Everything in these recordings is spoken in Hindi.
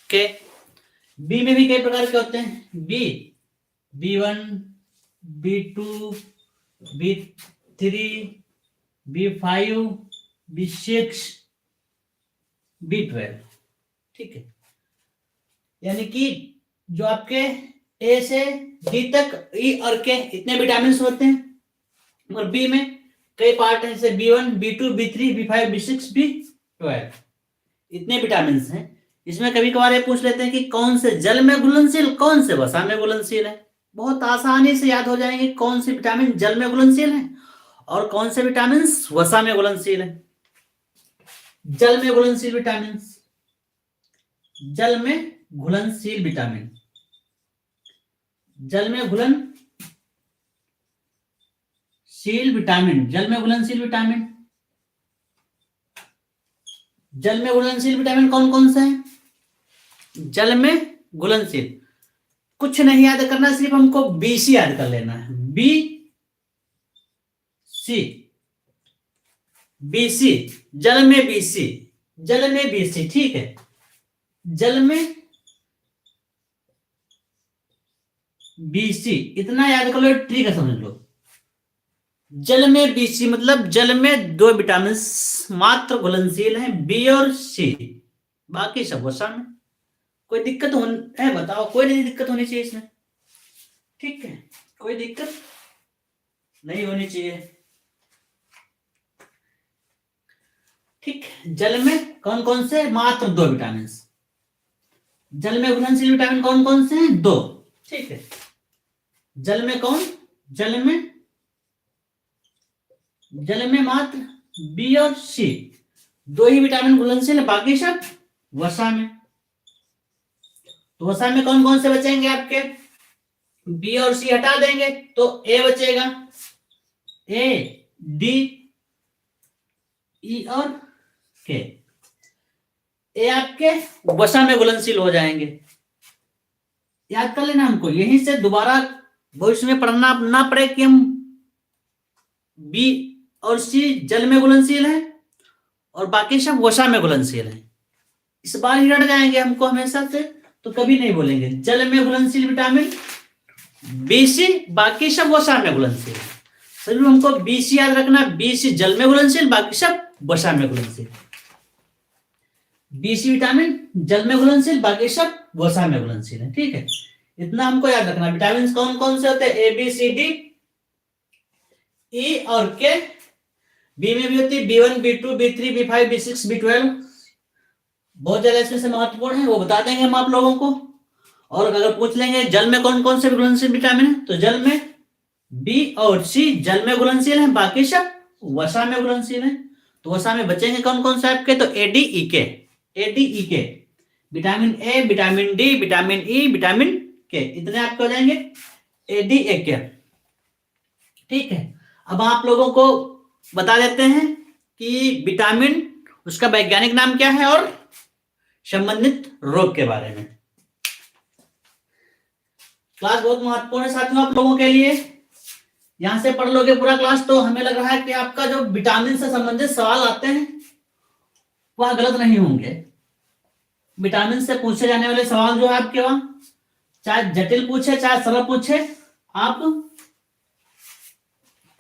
के। बी में भी कई प्रकार के होते हैं, B1, B2, B3, B5, B6, B12। ठीक है, यानी कि जो आपके ए से डी तक ई और के इतने विटामिन होते हैं। और बी में कई पार्ट हैं, जैसे B1, B2, B3, B5, B6, B12, इतने विटामिन हैं। इसमें कभी कभार ये पूछ लेते हैं कि कौन से जल में घुलनशील, कौन से वसा में घुलनशील है। बहुत आसानी से याद हो जाएंगे कौन से विटामिन जल में घुलनशील है और कौन से विटामिन वसा में घुलनशील है। जल में घुलनशील विटामिन, जल में घुलनशील विटामिन, जल में घुलनशील विटामिन, जल में घुलनशील विटामिन, जल में घुलनशील विटामिन कौन कौन से हैं? जल में घुलनशील कुछ नहीं याद करना, सिर्फ हमको BC याद कर लेना है। BC, जल में BC, जल में BC। ठीक है, जल में BC इतना याद कर लो, ट्रिक है, समझ लो। जल में BC मतलब जल में दो विटामिन मात्र घुलनशील हैं, B और C, बाकी सब वसा में। कोई दिक्कत है बताओ? कोई नहीं दिक्कत होनी चाहिए इसमें। ठीक है, कोई दिक्कत नहीं होनी चाहिए। ठीक, जल में कौन कौन से? मात्र दो विटामिन। जल में घुलनशील विटामिन कौन कौन से हैं? दो। ठीक है, जल में कौन? जल में मात्र B और C, दो ही विटामिन घुलनशील है, बाकी सब वसा में। तो वसा में कौन कौन से बचेंगे आपके? B और C हटा देंगे तो A बचेगा, A, D, E और K। A आपके वसा में घुलनशील हो जाएंगे। याद कर लेना हमको, यहीं से दोबारा भविष्य में पढ़ना ना पड़े कि हम B और C जल में घुलनशील है और बाकी सब वसा में घुलनशील है। इस बार ही रट जाएंगे हमको हमेशा से, तो कभी नहीं बोलेंगे। जल में घुलनशील विटामिन BC, बाकी सब वसा में घुलनशील। सभी हमको BC याद रखना, BC जल में घुलनशील, बाकी सब वसा में घुलनशील। BC विटामिन जल में घुलनशील, बाकी सब वसा में घुलनशील है। ठीक है, इतना हमको याद रखना। विटामिन कौन कौन से होते हैं? A, B, C, D, E और K। बी में भी होती है B1, B2, B3, B5, B6, B12। बहुत ज्यादा इसमें से महत्वपूर्ण है, वो बता देंगे हम आप लोगों को। और अगर पूछ लेंगे जल में कौन कौन से घुलनशील विटामिन है, तो जल में B और C जल में घुलनशील है, बाकी सब वसा में घुलनशील है। तो वसा में बचेंगे कौन कौन से आपके? तो ADEK, vitamin A, vitamin D, vitamin E, vitamin K, इतने आपके हो जाएंगे ADEK। ठीक है, अब आप लोगों को बता देते हैं कि विटामिन उसका वैज्ञानिक नाम क्या है और संबंधित रोग के बारे में। क्लास बहुत महत्वपूर्ण है साथियों आप लोगों के लिए। यहां से पढ़ लोगे पूरा क्लास तो हमें लग रहा है कि आपका जो विटामिन से संबंधित सवाल आते हैं वह गलत नहीं होंगे। विटामिन से पूछे जाने वाले सवाल जो है आपके वहां, चाहे जटिल पूछे चाहे सरल पूछे, आप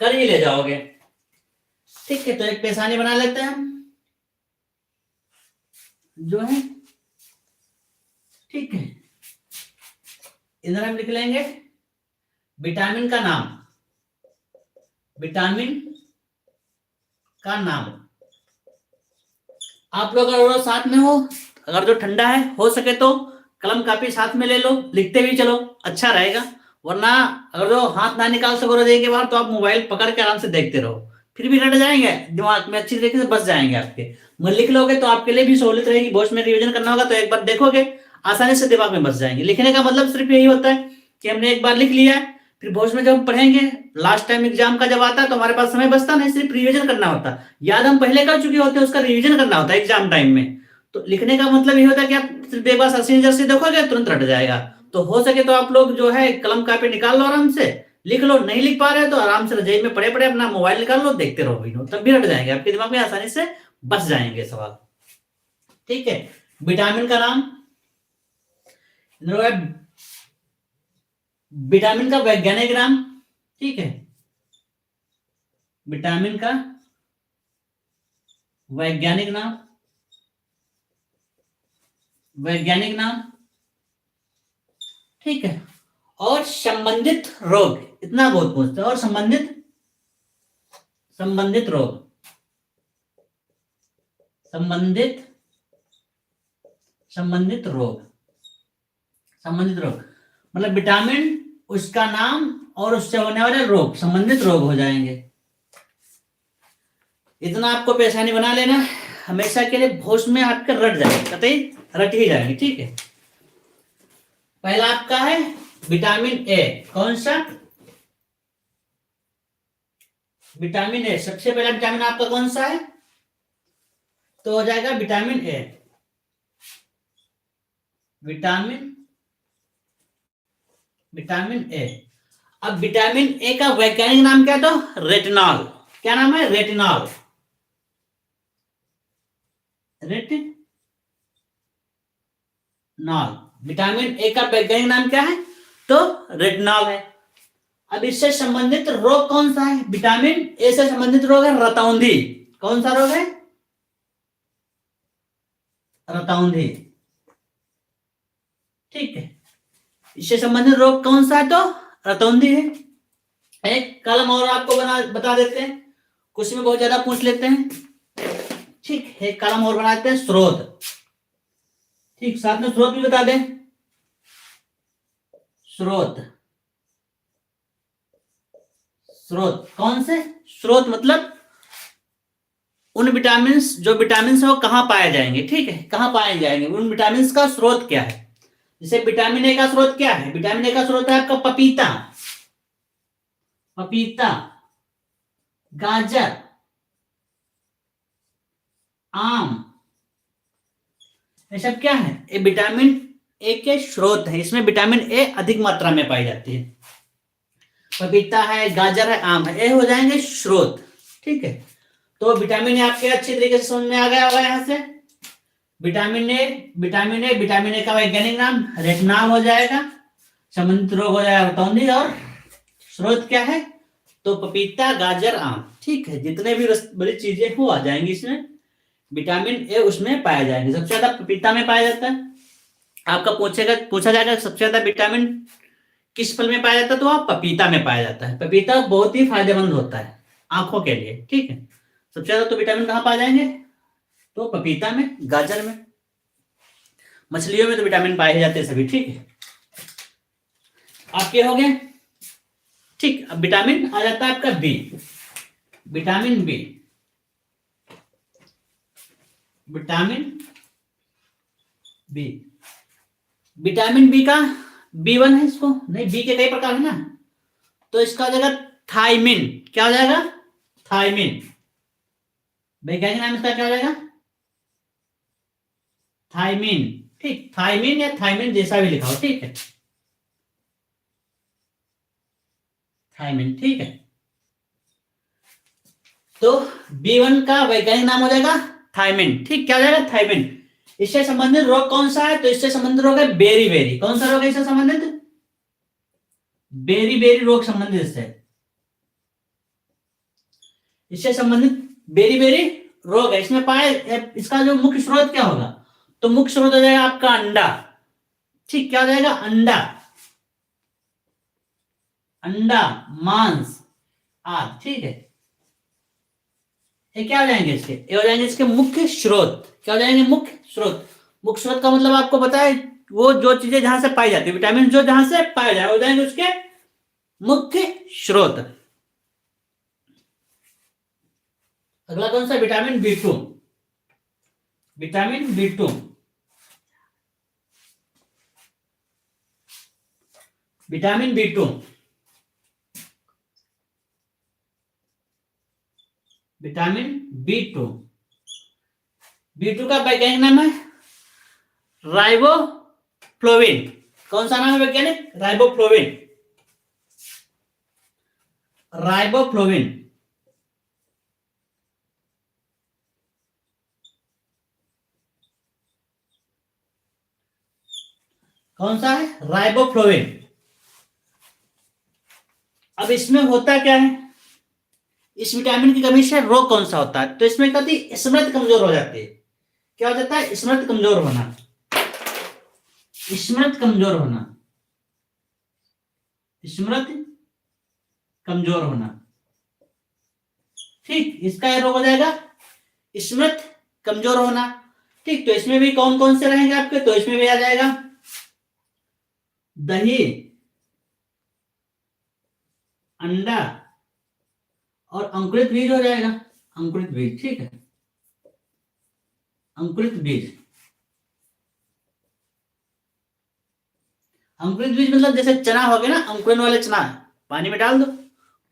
कर ही ले जाओगे। ठीक है, तो एक पेशानी बना लेते हैं हम जो है। ठीक है, इधर हम लिख लेंगे विटामिन का नाम, विटामिन का नाम। आप लोग अगर साथ में हो, अगर जो ठंडा है हो सके तो कलम कापी साथ में ले लो, लिखते भी चलो, अच्छा रहेगा। वरना अगर जो हाथ ना निकाल सको रोजे के बाहर तो आप मोबाइल पकड़ के आराम से देखते रहो, फिर भी रट जाएंगे, दिमाग में अच्छी तरीके से बस जाएंगे आपके। मगर लिख लोगे तो आपके लिए भी सहूलियत रहेगी। भविष्य में रिवीजन करना होगा तो एक बार देखोगे आसानी से दिमाग में बस जाएंगे। लिखने का मतलब सिर्फ यही होता है कि हमने एक बार लिख लिया है, फिर भविष्य में जब हम पढ़ेंगे, लास्ट टाइम एग्जाम का जब आता है तो हमारे पास समय बचता नहीं, सिर्फ रिवीजन करना होता। याद हम पहले कर चुके होते हैं, उसका रिवीजन करना होता है एग्जाम टाइम में। तो लिखने का मतलब ये होता है कि आप सिर्फ एक बार सर्च इंजन से देखोगे तुरंत रट जाएगा। तो हो सके तो आप लोग जो है कलम कापी निकाल लो, आराम से लिख लो। नहीं लिख पा रहे तो आराम से रजाई में पड़े पड़े अपना मोबाइल निकाल लो, देखते रहो वीडियो, तब भी रट जाएंगे, आपके दिमाग में आसानी से बस जाएंगे सवाल। ठीक है, विटामिन का नाम विटामिन का वैज्ञानिक नाम, ठीक है, विटामिन का वैज्ञानिक नाम, वैज्ञानिक नाम, ठीक है, और संबंधित रोग, इतना बहुत पूछते हैं, और संबंधित संबंधित रोग, संबंधित संबंधित रोग, संबंधित रोग मतलब विटामिन, उसका नाम और उससे होने वाले रोग, संबंधित रोग हो जाएंगे। इतना आपको परेशानी बना लेना, हमेशा के लिए होश में आपके रट जाएंगे, कतई रट ही जाएंगे, ठीक है। पहला आपका है विटामिन ए, कौन सा? विटामिन ए, सबसे पहला विटामिन आपका कौन सा है? तो हो जाएगा vitamin A, vitamin vitamin A. अब विटामिन ए का वैज्ञानिक नाम क्या है? तो रेटिनॉल। क्या नाम है? Retinol, retinol. विटामिन ए का वैज्ञानिक नाम क्या है? तो रेटिनॉल है। अब इससे संबंधित रोग कौन सा है? विटामिन ए से संबंधित रोग है रतौंधी। कौन सा रोग है? रतौंधी, ठीक है। इससे संबंधित रोग कौन सा है? तो रतौंधी है। एक कलम और आपको बता देते हैं, कुछ में बहुत ज्यादा पूछ लेते हैं, ठीक है। एक कलम और बनाते हैं, स्रोत, ठीक, साथ में स्रोत भी बता दें। स्रोत, स्रोत कौन से? स्रोत मतलब उन विटामिन, जो विटामिन है वो कहां पाए जाएंगे, ठीक है, कहां पाए जाएंगे, उन विटामिन का स्रोत क्या है। जैसे विटामिन ए का स्रोत क्या है? विटामिन ए का स्रोत है आपका पपीता, पपीता, गाजर, आम, ये सब क्या है? ये विटामिन ए के स्रोत है। इसमें विटामिन ए अधिक मात्रा में पाई जाती है। पपीता है, गाजर है, आम है, ये हो जाएंगे स्रोत, ठीक है। तो विटामिन ए आपके अच्छी तरीके से समझ में आ गया होगा। यहां से vitamin A, vitamin A, vitamin A का वैज्ञानिक नाम रेटिनॉल हो जाएगा, संबंधित रोग हो जाएगा रतौंधी, और स्रोत क्या है? तो पपीता, गाजर, आम, ठीक है। जितने भी बड़ी चीजें वो आ जाएंगी इसमें, विटामिन ए उसमें पाया जाएंगे। सबसे ज्यादा पपीता में पाया जाता है। आपका पूछा जाएगा सबसे ज्यादा विटामिन किस फल में पाया जाता है? तो आप पपीता में पाया जाता है। पपीता बहुत ही फायदेमंद होता है आंखों के लिए, ठीक है। सबसे ज्यादा तो विटामिन कहाँ पाए जाएंगे? तो पपीता में, गाजर में। मछलियों में तो विटामिन पाए जाते हैं सभी, ठीक है। आपके हो गए, ठीक। अब विटामिन आ जाता है आपका B, vitamin B, vitamin B. Vitamin B का B1 है, इसको नहीं, बी के कई प्रकार है ना, तो इसका हो जाएगा थायमिन। क्या हो जाएगा? थायमिन। वैज्ञानिक नाम इसका क्या हो जाएगा? थायमिन, ठीक। थायमिन या थायमिन जैसा भी लिखा हो, ठीक है, थायमिन, ठीक है। तो B1 का वैज्ञानिक नाम हो जाएगा थायमिन, ठीक। क्या हो जाएगा? थायमिन। इससे संबंधित रोग कौन सा है? तो इससे संबंधित रोग है बेरी बेरी। कौन सा रोग है इससे संबंधित? बेरी बेरी रोग संबंधित इससे, इससे संबंधित बेरी बेरी रोग है। इसमें पाए, इसका जो मुख्य स्रोत क्या होगा? तो मुख्य स्रोत हो जाएगा आपका अंडा, ठीक। क्या हो जाएगा? अंडा, अंडा, मांस आदि, ठीक है। ये क्या हो जाएंगे इसके? ये हो जाएंगे इसके मुख्य स्रोत। क्या हो जाएंगे? मुख्य स्रोत। मुख्य स्रोत का मतलब आपको पता है, वो जो चीजें जहां से पाई जाती है, विटामिन जो जहां से पाए जाए, हो जाएंगे उसके मुख्य स्रोत। अगला कौन सा? Vitamin B2, vitamin B2, vitamin B2, vitamin B2। B2 का वैज्ञानिक नाम है राइबोफ्लोविन। कौन सा नाम है वैज्ञानिक? Riboflavin, riboflavin. कौन सा है? राइबोफ्लोविन। अब इसमें होता क्या है, इस विटामिन की कमी से रोग कौन सा होता है? तो इसमें क्या होती है, स्मृति कमजोर हो जाती है। क्या हो जाता है? स्मृति कमजोर होना, स्मृति कमजोर होना, स्मृति कमजोर होना। ठीक, इसका ये रोग हो जाएगा स्मृति कमजोर होना। ठीक, तो इसमें भी कौन कौन से रहेंगे आपके? तो इसमें भी आ जाएगा दही, अंडा और अंकुरित बीज हो जाएगा, अंकुरित बीज। ठीक है, अंकुरित बीज। अंकुरित बीज मतलब जैसे चना हो गया ना, अंकुरन वाले चना, पानी में डाल दो,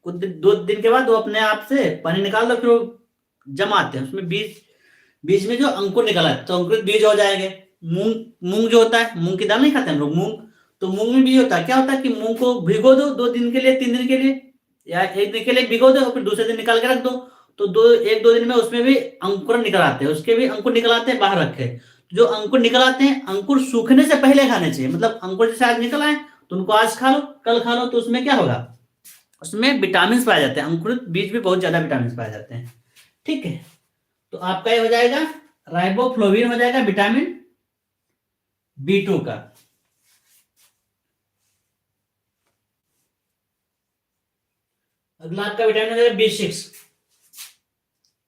कुछ दो दिन के बाद वो अपने आप से पानी निकाल दो, फिर वो जमाते हैं उसमें बीज, बीज में जो अंकुर निकला है तो अंकुरित बीज हो जाएंगे। मूंग, मूंग जो होता है, मूंग की दाल नहीं खाते हम लोग, मूंग, तो मूंग में बीज होता है। क्या होता है कि मूंग को भिगो दो 2 दिन के लिए, 3 दिन के लिए, या 1 दिन के लिए भिगो दो, फिर दूसरे दिन निकाल के रख दो, तो 1-2 दिन में उसमें भी अंकुर निकल आते हैं, उसके भी अंकुर निकल आते हैं, बाहर रखे। जो अंकुर निकल आते हैं, अंकुर सूखने से पहले खाने चाहिए। मतलब अंकुर जैसे आज निकल आए तो उनको आज खा लो, कल खा लो, तो उसमें क्या होगा, उसमें विटामिन पाए जाते हैं। अंकुरित बीज में बहुत ज्यादा विटामिन पाए जाते हैं। ठीक है, तो आपका ये हो जाएगा राइबोफ्लोविन, हो जाएगा विटामिन B2 का। अगला आपका विटामिन हो जाएगा B6।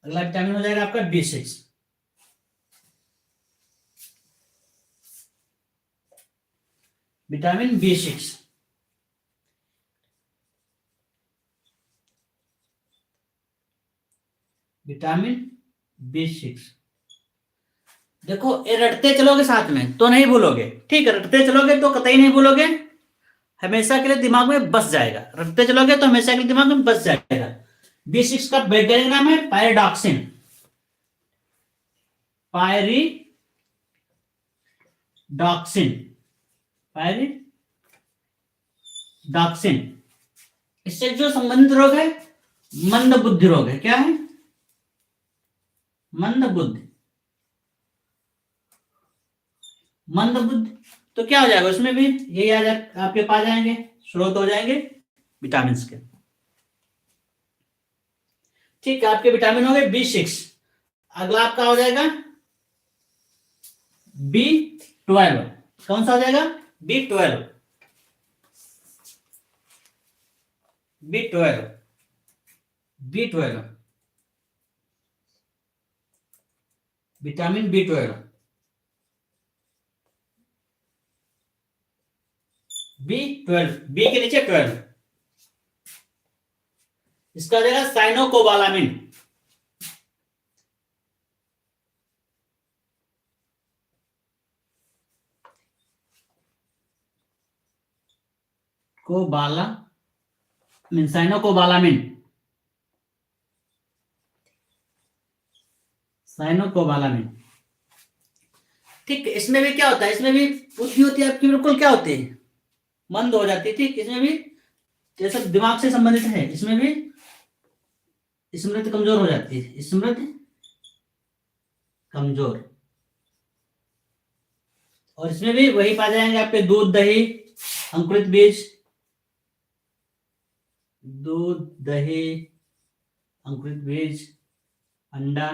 अगला विटामिन हो जाएगा आपका B6। Vitamin B6, vitamin B6। देखो, ये रटते चलोगे साथ में तो नहीं भूलोगे। ठीक है, रटते चलोगे तो कतई नहीं भूलोगे, हमेशा के लिए दिमाग में बस जाएगा। रटते चलोगे तो हमेशा के लिए दिमाग में बस जाएगा। B6 का वैज्ञानिक नाम है पायरिडॉक्सिन, पायरिडॉक्सिन, पायरिडॉक्सिन। इससे जो संबंधित रोग है मंद बुद्धि रोग है। क्या है? मंद बुद्धि, मंद बुद्धि। तो क्या हो जाएगा उसमें भी, यही आ जाए, आपके पास जाएंगे, स्रोत हो जाएंगे विटामिन के। ठीक है, आपके विटामिन हो गए B6। अगला आपका हो जाएगा B12। कौन सा हो जाएगा? B12, B12, B12, vitamin B12, B12, B के नीचे 12। इसका हो जाएगा साइनोकोबालामिन, कोबालामिन, साइनोकोबालामिन, साइनोकोबालामिन। ठीक है, इसमें भी क्या होता है, इसमें भी बुद्धि होती है आपकी, बिल्कुल क्या होती है, मंद हो जाती है। ठीक, इसमें भी जैसे दिमाग से संबंधित है, इसमें भी स्मृति कमजोर हो जाती है, स्मृति कमजोर। और इसमें भी वही पा जाएंगे आपके दूध, दही, अंकुरित बीज, दूध, दही, अंकुरित बीज, अंडा।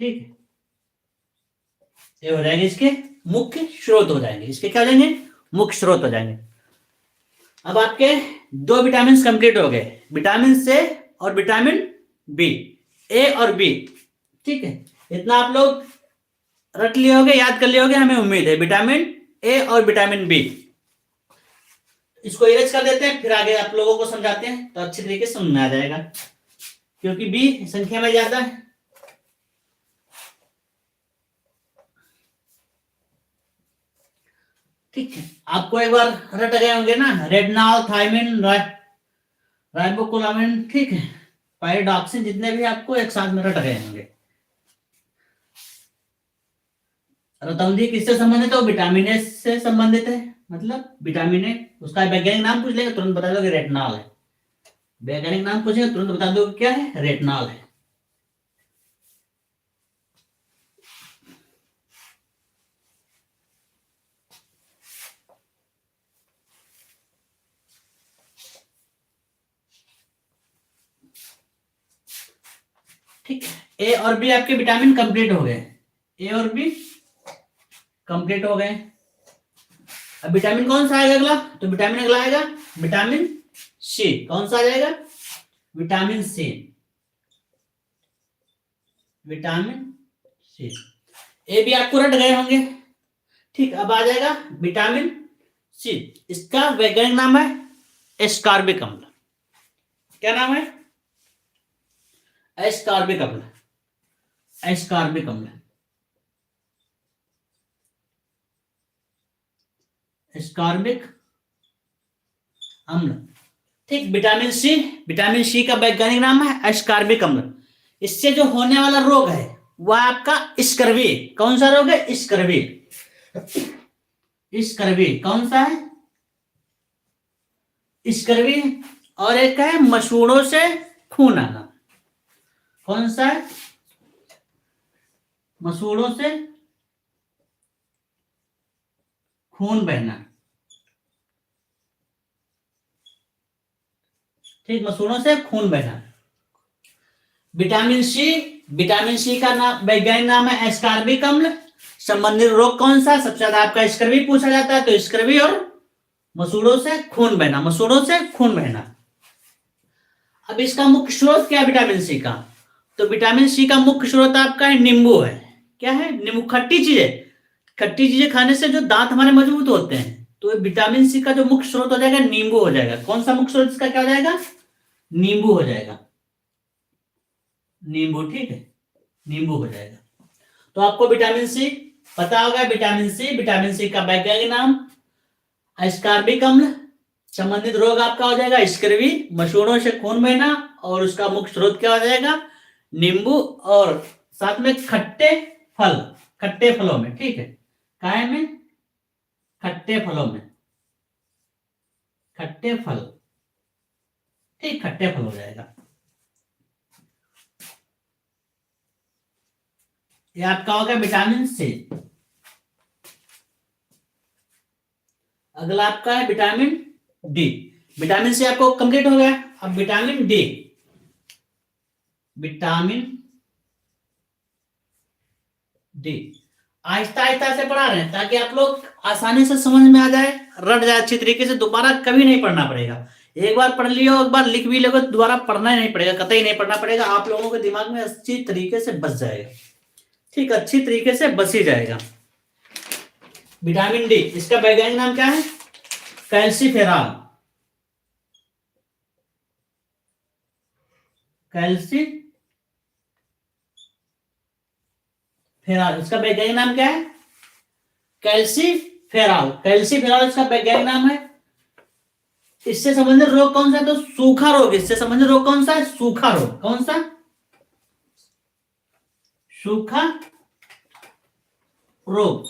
ठीक है, ये हो जाएंगे इसके मुख्य स्रोत, हो जाएंगे इसके, क्या हो जाएंगे, मुख्य स्रोत हो जाएंगे। अब आपके 2 विटामिन कंप्लीट हो गए, विटामिन से और विटामिन बी, ए और बी। ठीक है, इतना आप लोग रट लिए होगे, याद कर लिए होगे, हमें उम्मीद है। विटामिन ए और विटामिन बी, इसको इरेज कर देते हैं, फिर आगे आप लोगों को समझाते हैं तो अच्छी तरीके से समझ में आ जाएगा, क्योंकि बी संख्या में ज्यादा है। ठीक है, आपको एक बार रट गए होंगे ना, रेडनॉल, थायमिन, राइबोफ्लोविन, ठीक है, पायरिडॉक्सिन, जितने भी आपको एक साथ में रट गए होंगे। रतौंधी किससे संबंधित है? विटामिन ए से संबंधित है। मतलब विटामिन ए, उसका वैज्ञानिक नाम पूछ लेंगे तुरंत बता दोगे रेटनॉल है। वैज्ञानिक नाम पूछेंगे तुरंत बता दोगे क्या है, रेटनॉल है। ठीक, ए और बी आपके विटामिन कंप्लीट हो गए, ए और बी कंप्लीट हो गए। अब विटामिन कौन सा आएगा अगला? तो विटामिन अगला आएगा विटामिन सी। कौन सा आ जाएगा? Vitamin C, vitamin C. ए भी आपको रट गए होंगे। ठीक, अब आ जाएगा विटामिन सी। इसका वैज्ञानिक नाम है एस्कॉर्बिक अम्ल। क्या नाम है? एस्कॉर्बिक अम्ल, एस्कॉर्बिक अम्ल, एस्कॉर्बिक अम्ल। ठीक, विटामिन सी, विटामिन सी का वैज्ञानिक नाम है एस्कॉर्बिक अम्ल। इससे जो होने वाला रोग है वह आपका स्कर्वी। कौन सा रोग है? स्कर्वी। स्कर्वी कौन सा है? स्कर्वी। और एक है मसूड़ों से खून आना। कौन सा है? मसूड़ों से खून बहना। ठीक, मसूड़ों से खून बहना। विटामिन सी, विटामिन सी का नाम वैज्ञानिक नाम है एस्कॉर्बिक अम्ल। संबंधित रोग कौन सा? सबसे ज्यादा आपका स्कर्वी पूछा जाता है, तो स्कर्वी और मसूड़ों से खून बहना, मसूड़ों से खून बहना। अब इसका मुख्य स्रोत क्या है विटामिन सी का? तो विटामिन सी का मुख्य स्रोत आपका है नींबू है। क्या है? नींबू। खट्टी चीजें, खट्टी चीजें खाने से जो दांत हमारे मजबूत होते हैं, तो विटामिन सी का जो मुख्य स्रोत हो जाएगा नींबू हो जाएगा। कौन सा मुख्य स्रोत इसका क्या हो जाएगा? नींबू हो जाएगा, नींबू। ठीक है, नींबू हो जाएगा। तो आपको विटामिन सी पता होगा। विटामिन सी, विटामिन सी का वैज्ञानिक नाम एस्कॉर्बिक अम्ल। संबंधित रोग आपका हो जाएगा स्कर्वी, मसूड़ों से खून बहना, और उसका मुख्य स्रोत क्या हो जाएगा? नींबू, और साथ में खट्टे फल, खट्टे फलों में। ठीक है, काय में? खट्टे फलों में, खट्टे फल। ठीक, खट्टे फल हो जाएगा। ये आपका होगा विटामिन सी। अगला आपका है विटामिन डी। विटामिन सी आपको कंप्लीट हो गया। अब vitamin D, vitamin D Aahista Aahista से पढ़ा रहे हैं ताकि आप लोग आसानी से समझ में आ जाए, रट जाए अच्छी तरीके से। दोबारा कभी नहीं पढ़ना पड़ेगा। एक बार पढ़ लियो, एक बार लिख भी लोगे, दोबारा पढ़ना ही नहीं पड़ेगा, कतई नहीं पढ़ना पड़ेगा। आप लोगों के दिमाग में अच्छी तरीके से बस जाएगा। ठीक, अच्छी तरीके से बस ही जाएगा। विटामिन डी, इसका वैज्ञानिक नाम क्या है? Calciferol, calciferol. इसका वैज्ञानिक नाम क्या है? कैल्सीफेरॉल, कैल्सीफेरॉल इसका वैज्ञानिक नाम है। इससे संबंधित रोग कौन सा है? तो सूखा रोग। इससे संबंधित रोग कौन सा है? सूखा रोग। कौन सा? सूखा रोग।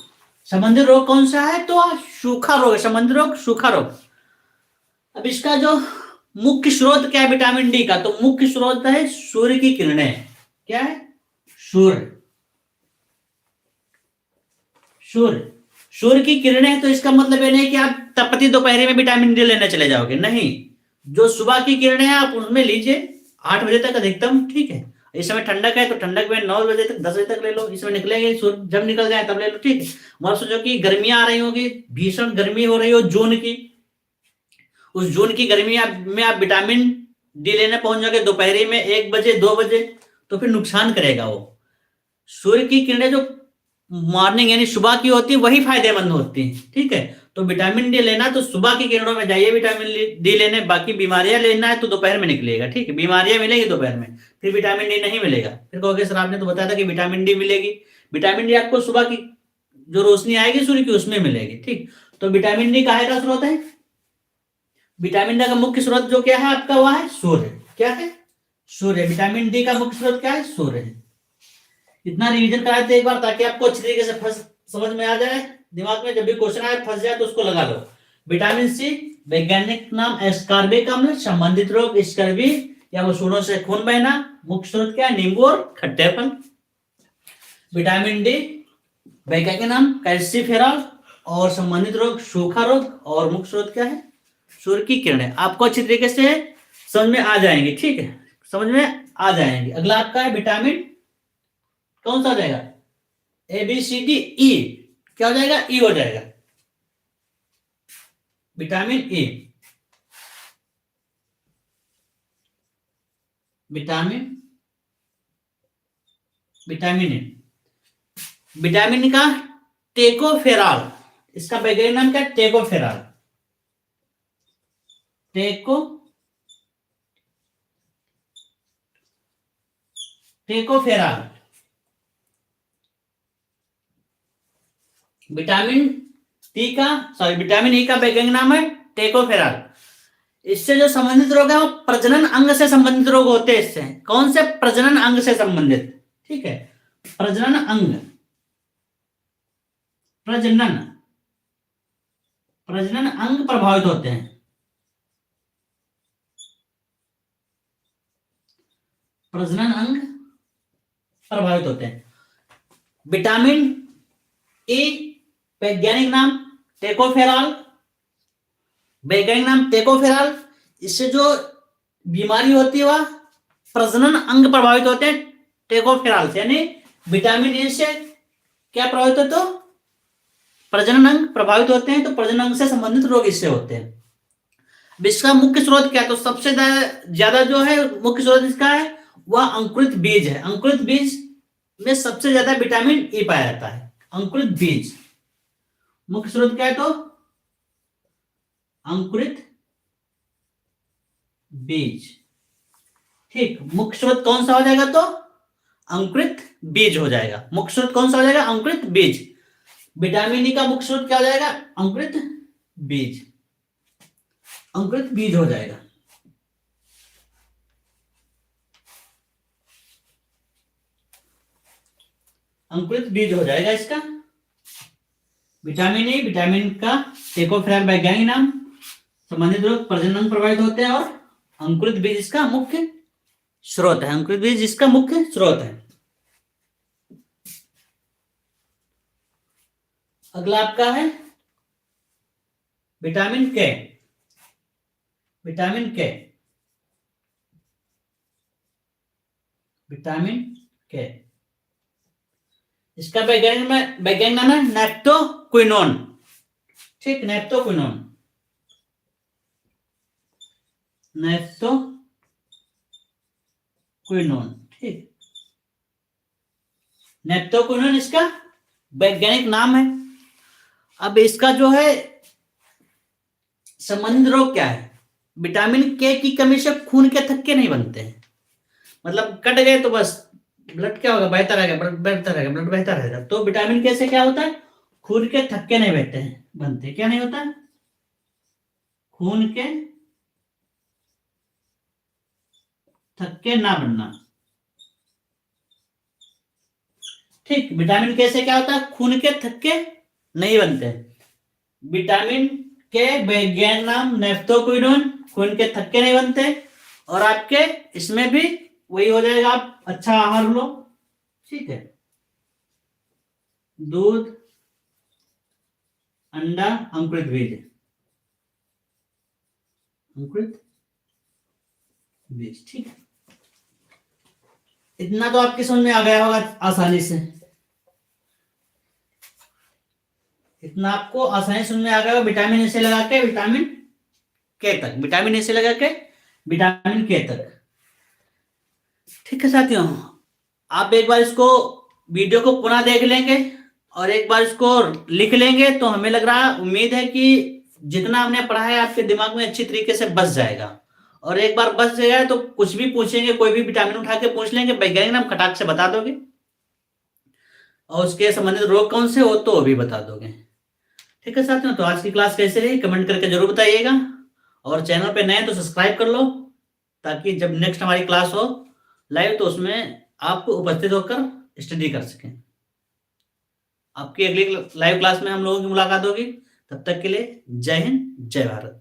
संबंधित रोग कौन सा है? तो सूखा रोग, संबंधित रोग सूखा रोग। अब इसका जो मुख्य स्रोत क्या है विटामिन डी का? तो मुख्य स्रोत है सूर्य की किरणें। क्या है? सूर्य, सूर्य, सूर्य की किरणें। तो इसका मतलब ये नहीं कि आप तपती दोपहरी में विटामिन डी लेने चले जाओगे, नहीं। जो सुबह की किरणें हैं आप उसमें लीजिए 8 बजे तक अधिकतम। ठीक है, इस समय ठंडक है तो ठंडक में 9 बजे तक 10 बजे तक ले लो। इसमें निकलेंगे सूर्य, जब निकल जाए तब ले लो। ठीक है, मान सोचो कि गर्मियां आ रही होगी, भीषण गर्मी हो रही हो जून की, उस जून की गर्मी में आप विटामिन डी लेने पहुंच जाओगे दोपहरी में 1 बजे 2 बजे, तो फिर नुकसान करेगा वो। सूर्य की किरणें जो मॉर्निंग यानी सुबह की होती है वही फायदेमंद होती है। ठीक है, तो विटामिन डी लेना तो सुबह की किरणों में जाइए विटामिन डी लेने। बाकी बीमारियां लेना है तो दोपहर में निकलेगा। ठीक है, बीमारियां मिलेगी दोपहर में, फिर विटामिन डी नहीं मिलेगा। फिर कहोगे सर आपने तो बताया था कि विटामिन डी मिलेगी। विटामिन डी आपको सुबह की जो रोशनी आएगी सूर्य की उसमें मिलेगी। ठीक, तो विटामिन डी काहे का स्रोत है? विटामिन डी का मुख्य स्रोत जो क्या है आपका, वह है सूर्य। क्या है? सूर्य। विटामिन डी का मुख्य स्रोत क्या है? सूर्य है। इतना रिवीजन कराते हैं एक बार ताकि आपको अच्छी तरीके से समझ में आ जाए दिमाग में। जब भी क्वेश्चन आए फंस जाए तो उसको लगा लो। विटामिन सी वैज्ञानिक नाम एस्कॉर्बिक अम्ल। संबंधित रोग स्कर्वी या मसूड़ों से खून बहना। मुख्य स्रोत क्या है? नींबू और खट्टे फल। विटामिन डी वैज्ञानिक नाम कैल्सीफेरॉल, और संबंधित रोग सूखा रोग, और मुख्य स्रोत क्या है? सूर्य की किरणें। आपको अच्छी तरीके से समझ में आ जाएंगी। ठीक है, समझ में आ जाएंगे। अगला आपका है विटामिन, कौन सा हो जाएगा? A B C D E, क्या हो जाएगा? ई हो जाएगा, vitamin E. Vitamin, vitamin A, vitamin का टेकोफेरॉल, इसका वैज्ञानिक नाम क्या है? Tocopherol, tocopherol. Vitamin vitamin E का वैज्ञानिक नाम है टेकोफेरॉल। इससे जो संबंधित रोग है वो प्रजनन अंग से संबंधित रोग होते हैं। इससे कौन से? प्रजनन अंग से संबंधित, ठीक है, प्रजनन अंग, प्रजनन अंग प्रभावित होते हैं, प्रजनन अंग प्रभावित होते हैं। विटामिन ई वैज्ञानिक नाम टेकोफेरॉल, वैज्ञानिक नाम टेकोफेरॉल। इससे जो बीमारी होती है वह प्रजनन अंग प्रभावित होते हैं टेकोफेरॉल से, यानी विटामिन ए से क्या प्रभावित होते? तो प्रजनन अंग प्रभावित होते हैं, तो प्रजनन अंग से संबंधित रोग इससे होते हैं। अब इसका मुख्य स्रोत क्या है? तो सबसे ज्यादा जो है मुख्य स्रोत इसका है वह अंकुरित बीज है। अंकुरित बीज में सबसे ज्यादा विटामिन ई पाया जाता है। अंकुरित बीज मुख्य स्रोत क्या है? तो अंकुरित बीज, ठीक। मुख्य स्रोत कौन सा हो जाएगा? तो अंकुरित बीज हो जाएगा। मुख्य स्रोत कौन सा हो जाएगा? अंकुरित बीज। विटामिन ई का मुख्य स्रोत क्या हो जाएगा? अंकुरित बीज, अंकुरित बीज हो जाएगा। अंकुरित बीज हो जाएगा इसका। विटामिन ई, विटामिन का टेकोफेरॉल वैज्ञानिक नाम, संबंधित रोग प्रजनन अंग प्रभावित होते हैं, और अंकुरित बीज इसका मुख्य स्रोत है। अंकुरित बीज इसका मुख्य स्रोत है। अगला आपका है विटामिन के, विटामिन के, विटामिन के, इसका वैज्ञानिक नाम है नेप्टोक्विनोन, ठीक, नेप्टोक्विनोन, नेप्टोक्विनोन, ठीक, नेप्टोक्विनोन इसका वैज्ञानिक नाम है। अब इसका जो है संबंधित रोग क्या है? विटामिन के की कमी से खून के थक्के नहीं बनते हैं, मतलब कट गए तो बस ब्लड क्या होगा? बहता रहेगा, ब्लड बहता रहेगा, ब्लड बहता रहेगा। तो विटामिन के से क्या होता है? खून के थक्के नहीं बहते हैं, बनते। क्या नहीं होता? खून के थक्के ना बनना, ठीक। विटामिन के से क्या होता है? खून के थक्के नहीं बनते। विटामिन के वैज्ञानिक नाम नेप्टोक्विनोन, खून के थक्के नहीं बनते। और आपके इसमें भी वही हो जाएगा, आप अच्छा आहार लो, ठीक है, दूध, अंडा, अंकुरित बीज, अंकुरित बीज, ठीक है। इतना तो आपकी समझ में आ गया होगा आसानी से, इतना आपको आसानी समझ में आ गया होगा। विटामिन ए से लगा के विटामिन के तक, विटामिन ए से लगा के विटामिन के तक, ठीक है साथियों। आप एक बार इसको वीडियो को पुनः देख लेंगे और एक बार इसको लिख लेंगे तो हमें लग रहा है, उम्मीद है कि जितना हमने पढ़ा है आपके दिमाग में अच्छी तरीके से बस जाएगा। और एक बार बस जाएगा तो कुछ भी पूछेंगे, कोई भी विटामिन उठा के पूछ लेंगे, वैज्ञानिक नाम खटाक से बता दोगे, और उसके संबंधित रोग कौन से हो तो वो भी बता दोगे, ठीक है साथियों। तो आज की क्लास कैसे रही कमेंट करके जरूर बताइएगा, और चैनल पे नए तो सब्सक्राइब कर लो, ताकि जब नेक्स्ट हमारी क्लास हो लाइव तो उसमें आप उपस्थित होकर स्टडी कर सकें। आपकी अगली लाइव क्लास में हम लोगों की मुलाकात होगी, तब तक के लिए जय हिंद, जय भारत।